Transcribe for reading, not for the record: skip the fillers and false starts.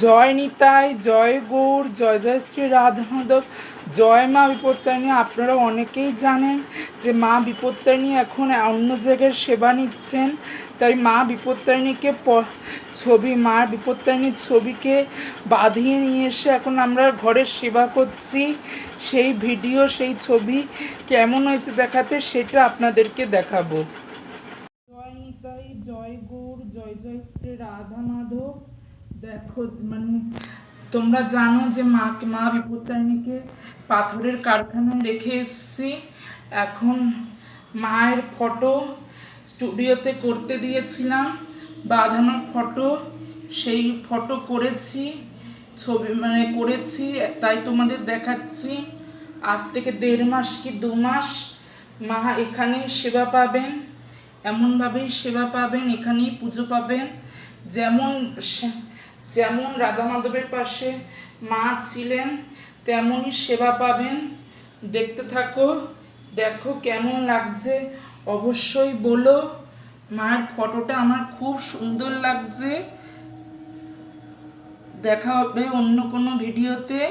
জয় নিতাই, জয় গৌর, জয় জয় শ্রী রাধা মাধব, জয় মা বিপত্তারিণী। আপনারা অনেকেই জানেন যে মা বিপত্তারিণী এখন অন্য জায়গায় সেবা নিচ্ছেন, তাই মা বিপত্তারিণীকে মা বিপত্তারিণীর ছবিকে বাঁধিয়ে নিয়ে এসে এখন আমরা ঘরের সেবা করছি। সেই ভিডিও, সেই ছবি কেমন হয়েছে দেখাতে, সেটা আপনাদেরকে দেখাবো। জয় নিতাই, জয় গৌর, জয় জয় শ্রী রাধা মাধব। দেখো, তোমরা জানো যে মা বিপত্তারিণীকে পাথরের কারখানায় রেখে এসেছি। এখন মায়ের ফটো স্টুডিওতে করতে দিয়েছিলাম, বাঁধানোর ফটো, সেই ফটো করেছি, ছবি করেছি, তাই তোমাদের দেখাচ্ছি। আজ থেকে 1.5 মাস কি 2 মাস মা এখানেই সেবা পাবেন, এমনভাবেই সেবা পাবেন, এখানেই পুজো পাবেন। যেমন রাধা মাধবের পাশে মা ছিলেন তেমনই সেবা পাবেন। দেখতে থাকো, দেখো কেমন লাগছে অবশ্যই বলো। মায়ের ফটোটা আমার খুব সুন্দর লাগছে। দেখা হবে অন্য কোনো ভিডিওতে।